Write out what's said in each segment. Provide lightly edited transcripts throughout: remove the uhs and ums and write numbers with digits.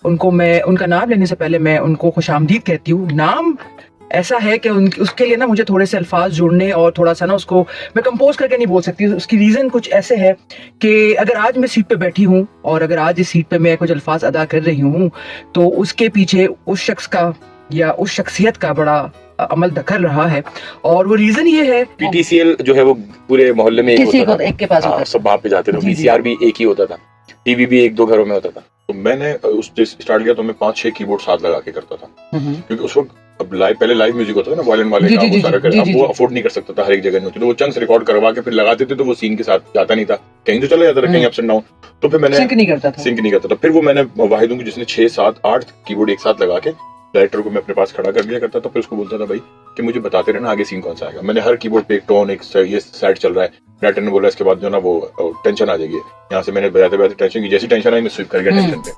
उनको मैं उनका नाम लेने से पहले मैं उनको खुशामदीद कहती हूँ। नाम ऐसा है कि उसके लिए ना मुझे थोड़े से अल्फाज जोड़ने और थोड़ा सा ना उसको मैं कंपोज करके नहीं बोल सकती। उसकी रीज़न कुछ ऐसे है कि अगर आज मैं सीट पे बैठी हूँ और अगर आज इस सीट पे मैं कुछ अल्फाज अदा कर रही हूँ तो उसके पीछे उस शख्स का या उस शख्सियत का बड़ा अमल दखल रहा है। और वो रीजन ये है, पीटीसीएल जो है वो पूरे मोहल्ले में एक होता था, एक के पास होता सब वहाँ पे जाते थे। वीसीआर भी एक ही होता था, टीवी भी एक दो घरों में होता था। तो मैंने उस स्टार्ट किया तो मैं 5-6 कीबोर्ड साथ लगा के करता था, क्योंकि उस वक्त अब पहले लाइव म्यूजिक होता था ना, वायलिन वाले का वो सारा कर, अब वो अफोर्ड नहीं कर सकता था, हर एक जगह नहीं होती, तो वो चंक्स रिकॉर्ड करवा के फिर लगाते थे, तो वो सीन के साथ जाता नहीं था, कहीं तो चला जाता था, कहीं अप्स एंड डाउन, तो फिर मैंने सिंक नहीं करता था। फिर वो मैंने वाहिद हूँ जिसने 6, 7, 8 कीबोर्ड एक साथ लगा के डायरेक्टर को मैं अपने पास खड़ा कर लिया करता था। फिर उसको बोलता था भाई कि मुझे बताते रहना आगे सीन कौन सा आएगा। मैंने हर कीबोर्ड पे एक टोन, एक ये साइड चल रहा है, डायरेक्टर ने बोला इसके बाद जो ना वो टेंशन आ जाएगी, यहाँ से मैंने बजाते बजाते टेंशन की, जैसी टेंशन आई मैं स्विप कर गया टेंशन पे।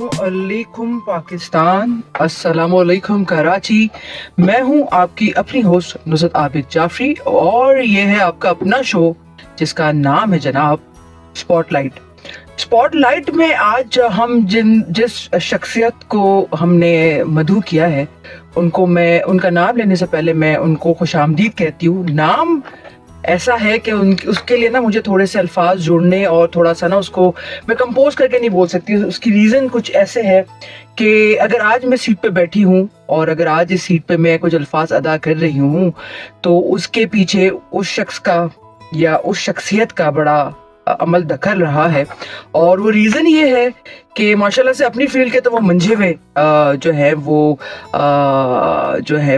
अस्सलामुअलैकुम पाकिस्तान, अस्सलामुअलैकुम कराची। मैं हूं आपकी अपनी होस्ट नुसरत आबिद जाफरी और ये है आपका अपना शो जिसका नाम है जनाब स्पॉटलाइट। स्पॉटलाइट में आज हम जिस शख्सियत को हमने मधु किया है उनको मैं उनका नाम लेने से पहले मैं उनको खुशामदीद कहती हूँ। नाम ऐसा है कि उसके लिए ना मुझे थोड़े से अल्फाज जोड़ने और थोड़ा सा ना उसको मैं कंपोज करके नहीं बोल सकती। उसकी रीज़न कुछ ऐसे है कि अगर आज मैं सीट पे बैठी हूँ और अगर आज इस सीट पे मैं कुछ अल्फाज अदा कर रही हूँ तो उसके पीछे उस शख्स का या उस शख्सियत का बड़ा अमल दखल रहा है। और वो रीज़न ये है कि माशाल्लाह से अपनी फील्ड के तो वो मंझे हुए जो है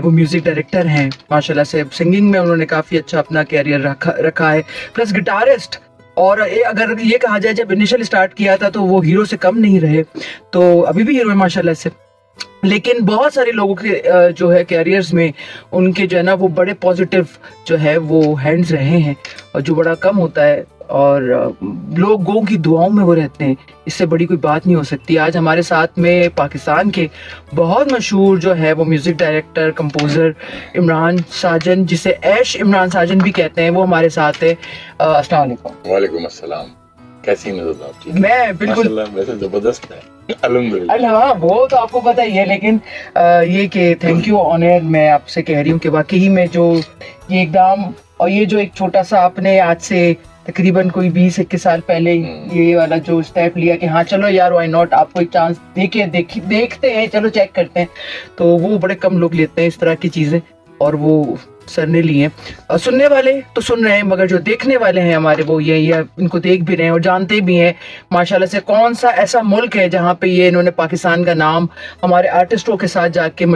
वो म्यूज़िक डायरेक्टर हैं। माशाल्लाह से सिंगिंग में उन्होंने काफ़ी अच्छा अपना कैरियर रखा है, प्लस गिटारिस्ट। और अगर ये कहा जाए जब इनिशियल स्टार्ट किया था तो वो हीरो से कम नहीं रहे, तो अभी भी हीरो है माशाल्लाह से। लेकिन बहुत सारे लोगों के जो है कैरियर्स में उनके जो है ना वो बड़े पॉजिटिव जो है वो हैंड्स रहे हैं, और जो बड़ा कम होता है और लोगों की दुआओं में वो रहते हैं, इससे बड़ी कोई बात नहीं हो सकती। आज हमारे साथ में पाकिस्तान के बहुत मशहूर जो है वो म्यूज़िक डायरेक्टर कंपोज़र इमरान साजन, जिसे ऐश इमरान साजन भी कहते हैं, वो हमारे साथ है। अस्सलाम वालेकुम। वालेकुम अस्सलाम। कैसी नजर आपकी? मैं बिल्कुल वैसे जबरदस्त है, अल्हम्दुलिल्लाह। हाँ, वो तो आपको पता ही है, लेकिन ये कि थैंक यू ऑन एयर मैं आपसे कह रही हूँ कि वाकई ही में जो ये एकदम और ये जो एक छोटा सा आपने आज से तकरीबन कोई 20-21 साल पहले ये वाला जो स्टेप लिया कि हाँ चलो यार व्हाई नॉट, आपको एक चांस देखते हैं, चलो चेक करते हैं, तो वो बड़े कम लोग लेते हैं इस तरह की चीज़ें, और वो सर ने लिए। सुनने वाले तो सुन रहे हैं, मगर जो देखने वाले हैं हमारे वो ये इनको देख भी रहे हैं और जानते भी हैं माशाल्लाह से कौन सा ऐसा मुल्क है जहाँ पे ये इन्होंने पाकिस्तान का नाम हमारे आर्टिस्टों के साथ जाके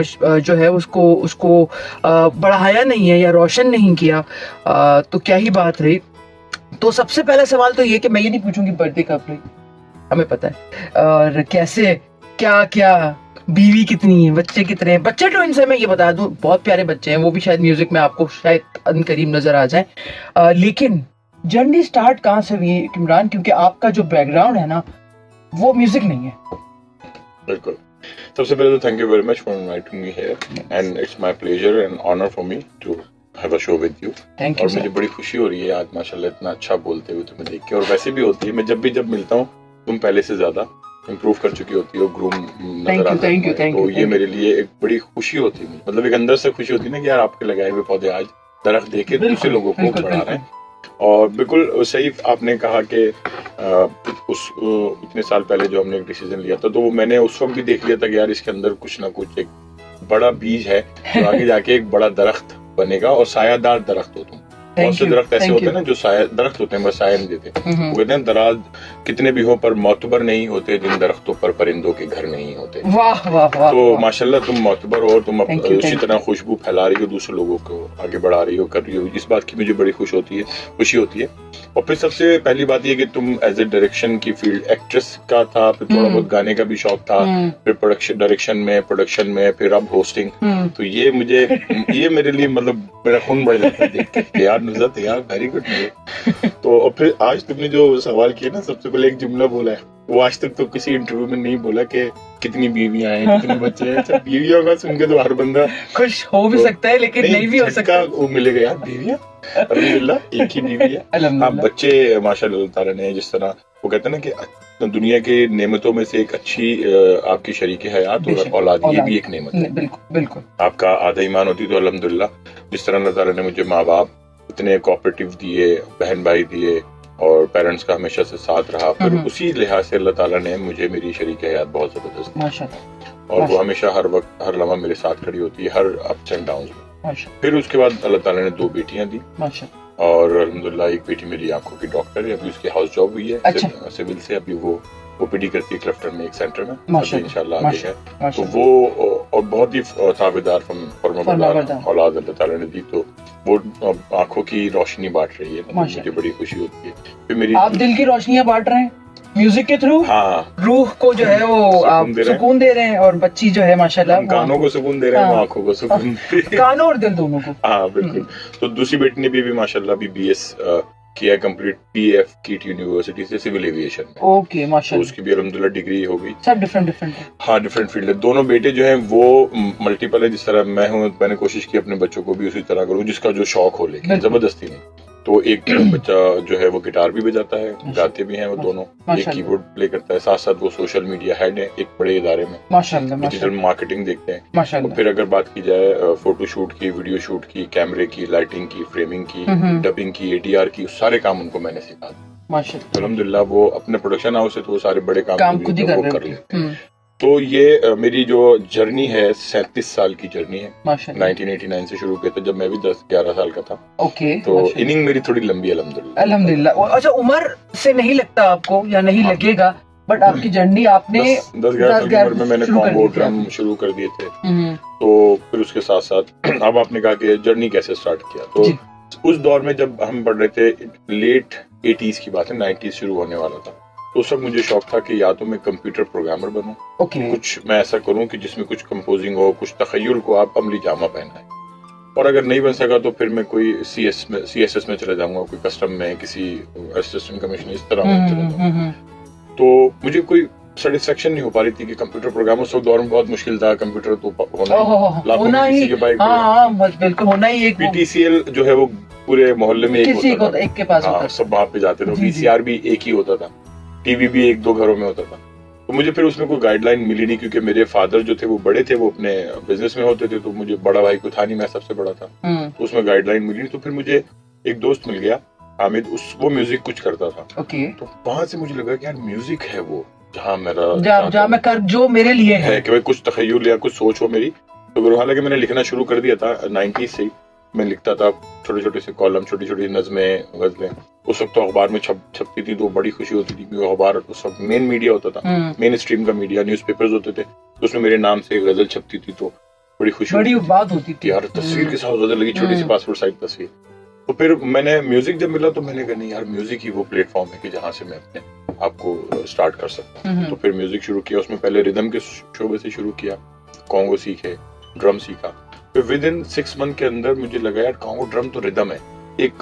जो है उसको बढ़ाया नहीं है या रोशन नहीं किया। तो क्या ही बात रही। तो सबसे पहला सवाल तो ये कि मैं ये नहीं पूछूंगी बर्थडे कब रही, हमें पता है, और कैसे क्या क्या बीवी कितनी है, बच्चे कितने हैं। बच्चे तो इनसे मैं ये बता दूं बहुत प्यारे बच्चे हैं, वो भी शायद म्यूजिक में आपको शायद अनकरीब नजर आ जाए। लेकिन जर्नी स्टार्ट कहाँ से हुई इमरान, क्योंकि आपका जो बैकग्राउंड है ना वो म्यूजिक नहीं है। बिल्कुल। सबसे पहले तो thank you very much for inviting me here, and it's my pleasure and honour for me to have a show with you. और मुझे बड़ी खुशी हो रही है आज माशाल्लाह इतना अच्छा बोलते हुए तुम्हें देख के, और वैसे भी होती है, मैं जब मिलता हूँ तुम पहले से ज्यादा इम्प्रूव कर चुकी होती हो, ग्रूम नजर आता है, तो ये मेरे लिए एक बड़ी खुशी होती है, मतलब एक अंदर से खुशी होती है ना कि यार आपके लगाए हुए पौधे आज दरख्त देके दूसरे लोगों को बढ़ा रहे हैं। और बिल्कुल सही आपने कहा कि इतने साल पहले जो हमने एक डिसीजन लिया था तो वो मैंने उस वक्त भी देख लिया था कि यार इसके अंदर कुछ ना कुछ एक बड़ा बीज है जो आगे जाके एक बड़ा दरख्त बनेगा, और सायादार दरख्त हो तुम। बहुत से दरख्त ऐसे होते हैं ना जो दरख्त होते हैं बस साया नहीं देते, वो कहते हैं दराज कितने भी हो पर मोतबर नहीं होते जिन दरख्तों पर परिंदों के घर नहीं होते। वाह वाह वाह। तो माशाल्लाह तुम मोतबर हो, तुम उसी तरह खुशबू फैला रही हो, दूसरे लोगों को आगे बढ़ा रही हो, कर रही हो, इस बात की मुझे बड़ी खुशी होती है। और फिर सबसे पहली बात ये कि तुम एज ए डायरेक्शन की फील्ड, एक्ट्रेस का था, फिर थोड़ा बहुत गाने का भी शौक था, फिर प्रोडक्शन में, फिर अब होस्टिंग। तो ये मेरे लिए मतलब मेरा खून बढ़ जाता है देख के यार नुसरत यार वेरी गुड। तो और फिर आज तुमने जो सवाल किया ना, सबसे पहले एक जुमला बोला है, वो आज तक तो किसी इंटरव्यू में नहीं बोला कि कितनी बीवियां हैं, कितने बच्चे हैं। अच्छा, बीवियों का सुन के तो हर बंदा खुश हो भी सकता है, लेकिन नहीं भी हो सकता। वो मिलेगा यार बीवियां, अल्हम्दुलिल्लाह एक ही बीवी है। हाँ, बच्चे माशाल्लाह ताला ने जिस तरह वो कहते हैं ना कि दुनिया की नेमतों में से एक अच्छी आपकी शरीक हयात और बेशक, औलाद, ये औलाद। भी एक नेमत है। बिल्कुल बिल्कुल। आपका आधा ईमान होती तो अल्हम्दुलिल्लाह, जिस तरह अल्लाह ताला ने मुझे माँ बाप इतने कोऑपरेटिव दिए, बहन भाई दिए और पेरेंट्स का हमेशा से साथ रहा, फिर उसी लिहाज से अल्लाह ताला ने मुझे मेरी शरीक हयात बहुत जबरदस्त दी। माशाल्लाह। और वो हमेशा हर वक्त हर लम्हा मेरे साथ खड़ी होती है, हर अप्स एंड डाउन्स में। माशाल्लाह। फिर उसके बाद अल्लाह ताला ने 2 बेटियां दी माशाल्लाह। और अल्हम्दुलिल्लाह एक बेटी मेरी आंखों की डॉक्टर है, अभी उसकी हाउस जॉब हुई है अच्छा। सिविल से, अभी वो ओपीडी करती है क्लिफ्टन में एक सेंटर में, अभी माशाल्लाह, इंशाल्लाह आगे है। तो माशाल्लाह। वो और बहुत ही ताबेदार फर्माबरदार फर्माबरदार। औलाद अल्लाह ताला ने दी, तो वो आंखों की रोशनी बांट रही है, मतलब माशाल्लाह। मुझे बड़ी खुशी होती है। फिर मेरी आप दिल की रोशनियां बांट रहे हैं म्यूजिक के थ्रू, हाँ, रूह को जो है वो आप सुकून दे रहे हैं। सुकून दे रहे हैं, और बच्ची जो है माशाल्लाह हम कानों को सुकून दे रहे हैं, वो आंखों को सुकून दे रही है। कानों और दिल दोनों को। हाँ बिल्कुल। तो दूसरी बेटी ने भी माशाल्लाह अभी बीएस किया कंप्लीट पीएफ कीट यूनिवर्सिटी से सिविल एविएशन में। ओके तो माशाल्लाह। उसकी भी अल्हम्दुलिल्लाह डिग्री हो गई। सब डिफरेंट डिफरेंट है। हाँ, डिफरेंट फील्ड है। दोनों बेटे जो हैं वो मल्टीपल है, जिस तरह मैं हूँ, मैंने कोशिश की अपने बच्चों को भी उसी तरह करूँ जिसका जो शौक हो, लेकिन बिल्कुल। जबरदस्ती नहीं। तो एक बच्चा जो है वो गिटार भी बजाता है, गाते भी हैं वो दोनों, एक माशाल्लाह। कीबोर्ड प्ले करता है, साथ साथ वो सोशल मीडिया हेड है एक बड़े इदारे में, माशाल्लाह डिजिटल माशाल्लाह मार्केटिंग देखते हैं। और माशाल्लाह। फिर अगर बात की जाए फोटो शूट की, वीडियो शूट की, कैमरे की, लाइटिंग की, फ्रेमिंग की, डबिंग की, एडीआर की, सारे काम उनको मैंने सिखा दिए। माशाल्लाह। तो अल्हम्दुलिल्लाह वो अपने प्रोडक्शन हाउस से तो वो सारे बड़े काम खुद ही वो कर कर रहे लेते हैं। हैं। तो ये मेरी जो जर्नी है 37 साल की जर्नी है। माशाल्लाह। 1989 से शुरू किया था, जब मैं भी 10-11 साल का था। ओके। तो इनिंग मेरी थोड़ी लंबी है अल्हम्दुलिल्लाह। अल्हम्दुलिल्लाह। अच्छा, उम्र से नहीं लगता आपको या नहीं लगेगा, बट आपकी जर्नी आपने 10-11 साल की उम्र में मैंने शुरू कर कॉम्बो दी थी ड्रम आपने। शुरू कर दिए थे। तो फिर उसके साथ साथ अब आपने कहा कि जर्नी कैसे स्टार्ट किया, तो जी। उस दौर में जब हम पढ़ रहे थे, लेट 80s की बात है, 90s शुरू होने वाला था, तो उस वक्त मुझे शौक था कि या तो मैं कंप्यूटर प्रोग्रामर बनूं, ओके। कुछ मैं ऐसा करूं कि जिसमें कुछ कंपोजिंग हो, कुछ तखय्युल को आप अमली जामा पहनाएं, और अगर नहीं बन सका तो फिर मैं कोई CSS में चले जाऊंगा, कोई कस्टम में, किसी असिस्टेंट कमिश्नर, इस तरह में चले जाऊंगा। तो मुझे कोई सेटिस्फेक्शन नहीं हो पा रही थी कि कंप्यूटर प्रोग्राम उस दौर में बहुत मुश्किल था, कंप्यूटर तो होना ही, बिल्कुल होना ही। एक PTCL जो है वो पूरे मोहल्ले में किसी को होता था, एक के पास होता हाँ, सब वहाँ पे जाते थे। जी, VCR भी एक ही होता था, टीवी भी 1-2 घरों में होता था। तो मुझे फिर उसमें कोई गाइडलाइन मिली नहीं, क्योंकि मेरे फादर जो थे वो बड़े थे, वो अपने बिजनेस में होते थे, तो मुझे बड़ा भाई कोई था नहीं, मैं सबसे बड़ा था, तो उसमें गाइडलाइन मिली नहीं। तो फिर मुझे एक दोस्त मिल गया हामिद, वो म्यूजिक कुछ करता था। ओके। तो वहां से मुझे लगा कि यार म्यूजिक है वो जहाँ मेरा जहाँ मैं कर, जो मेरे लिए है कि भाई कुछ तखय्युल या कुछ सोच हो मेरी। तो हालांकि मैंने लिखना शुरू कर दिया था 90s से ही, मैं लिखता था छोटे छोटे से कॉलम, छोटी छोटी नज़में, गजलें। उस वक्त तो अखबार में छपती थी, तो बड़ी खुशी होती थी, क्योंकि अखबार उस वक्त मेन मीडिया होता था, मेन स्ट्रीम का मीडिया, न्यूज़पेपर्स होते थे, तो उसमें मेरे नाम से गजल छपती थी, तो बड़ी खुशी, बड़ी बात होती थी यार तस्वीर के साथ गजल लगी, छोटी सी पासपोर्ट साइज तस्वीर। तो फिर मैंने म्यूजिक जब मिला तो मैंने कहा नहीं यार, म्यूजिक ही वो प्लेटफॉर्म है कि जहाँ से मैं अपने आपको स्टार्ट कर सकता हूँ। तो फिर म्यूजिक शुरू किया, उसमें पहले रिदम के शोबे से शुरू किया, कॉन्गो सीखे, ड्रम सीखा। फिर विद इन 6 मंथ के अंदर मुझे लगा यार कॉन्गो ड्रम तो रिदम है, एक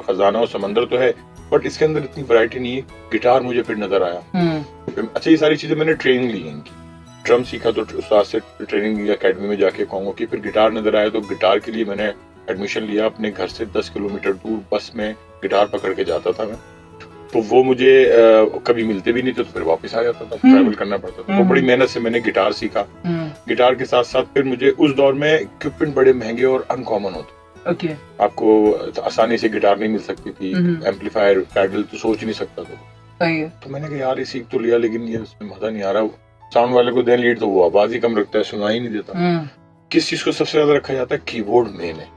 खजाना और समंदर तो है, बट इसके अंदर इतनी वैरायटी नहीं है। गिटार मुझे फिर नजर आया। अच्छा, ये सारी चीजें मैंने ट्रेनिंग ली इनकी, ड्रम सीखा तो उस्ताद से ट्रेनिंग ली अकेडमी में जाके कॉन्गो की। फिर गिटार नजर आया, तो गिटार के लिए मैंने एडमिशन लिया, अपने घर से 10 किलोमीटर दूर बस में गिटार पकड़ के जाता था मैं। तो वो मुझे कभी मिलते भी नहीं थे, तो फिर वापस आ जाता था, ट्रैवल करना पड़ता था। तो बड़ी मेहनत से मैंने गिटार सीखा। गिटार के साथ साथ फिर मुझे उस दौर में इक्विपमेंट बड़े महंगे और अनकॉमन होते, ओके। आपको आसानी से गिटार नहीं मिल सकती थी, एम्पलीफायर, पैडल तो सोच नहीं सकता था। सही है। तो मैंने कहा यार ये सीख तो लिया, लेकिन ये इसमें मजा नहीं आ रहा। साउंड वाले को देन लीड तो वो आवाज ही कम रखता है, सुना ही नहीं देता। किस चीज को सबसे ज्यादा रखा जाता है? कीबोर्ड मेन है,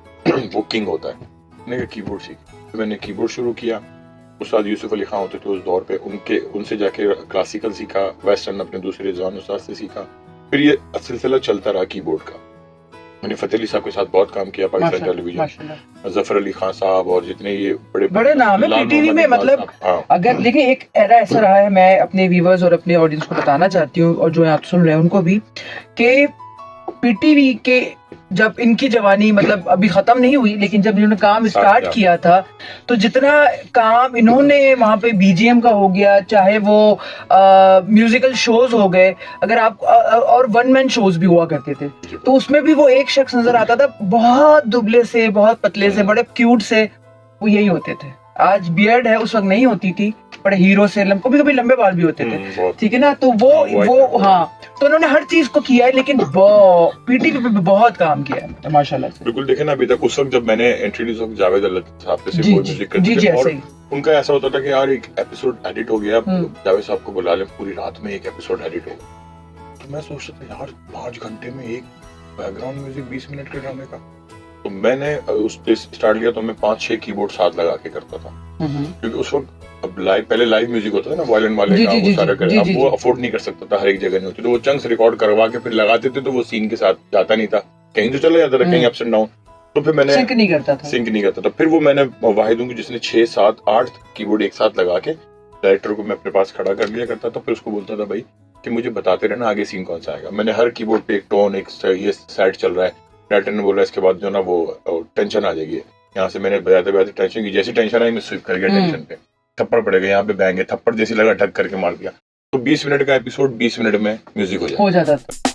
वो किंग होता है। मैंने कहा कीबोर्ड सीख, तो मैंने कीबोर्ड शुरू किया। उस्ताद यूसुफ अली खान होते थे उस दौर पे, उनसे जाके क्लासिकल सीखा, वेस्टर्न अपने दूसरे जवान उस्ताद से सीखा। फिर ये सिलसिला चलता रहा कीबोर्ड का। मैंने फतेह अली साहब के साथ बहुत काम किया, पाकिस्तान टेलीविजन, जफर अली खान साहब और जितने ये बड़े नाम है पीटीवी में। मतलब अगर देखिए, एक एरा ऐसा रहा है, मैं अपने व्यूअर्स और अपने ऑडियंस को बताना चाहती हूँ, और जो आप सुन रहे हैं उनको भी, कि पीटीवी के जब इनकी जवानी मतलब अभी खत्म नहीं हुई, लेकिन जब इन्होंने काम स्टार्ट किया था, तो जितना काम इन्होंने वहाँ पे बीजीएम का हो गया, चाहे वो म्यूजिकल शोज हो गए, अगर आप और वन मैन शोज भी हुआ करते थे, तो उसमें भी वो एक शख्स नजर आता था, बहुत दुबले से, बहुत पतले से, बड़े क्यूट से, वो यही होते थे। आज बियर्ड है, उस वक्त नहीं होती थी, बड़े हीरो से कभी कभी लंबे बाल भी होते थे, बहुत। ठीक है ना, तो वो हाँ, तो उन्होंने हर चीज को किया है, लेकिन पीटी पे भी बहुत काम किया है माशाल्लाह से। बिल्कुल देखे ना, अभी तक उस वक्त जब मैंने इंट्रोड्यूस जावेद अली साहब से जी वो जी म्यूजिक जी करते जी, थे, ऐसे और ही। उनका ऐसा होता था कि यार एक एपिसोड एडिट हो गया, जावेद साहब को बुला ले, पूरी रात में एक एपिसोड एडिट होगा। तो मैं सोचता था यार 5 घंटे में एक बैकग्राउंड म्यूजिक 20 मिनट के ड्रामे का। तो मैंने उस स्टार्ट किया तो मैं 5-6 कीबोर्ड साथ लगा के करता था, क्योंकि उस वक्त अब पहले लाइव म्यूजिक होता था ना, वायलिन वाले का वो सारा करे, अब वो अफोर्ड नहीं कर सकता था, हर एक जगह नहीं होती, तो वो चंक्स रिकॉर्ड करवा के फिर लगाते थे, तो वो सीन के साथ जाता नहीं था, कहीं तो चला जाता था, कहीं अप्स एंड डाउन, तो फिर मैंने सिंक नहीं करता था। फिर वो मैंने वाहिद हूँ जिसने 6, 7, 8 कीबोर्ड एक साथ लगा के डायरेक्टर को मैं अपने पास खड़ा कर लिया करता था, फिर उसको बोलता था भाई कि मुझे बताते रहना आगे सीन कौन सा आएगा। मैंने हर कीबोर्ड पे एक टोन, एक ये साइड चल रहा है, डायरेक्टर ने बोला इसके बाद जो ना वो टेंशन आ जाएगी, यहाँ से मैंने बजाते बजाते टेंशन की, जैसी टेंशन आई मैं स्विप कर गया टेंशन पे, थप्पड़ पड़ेगा, यहाँ पे बैंग है, थप्पड़ जैसी लगा, ढक करके मार दिया, तो 20 मिनट का एपिसोड 20 मिनट में म्यूजिक हो जाता था।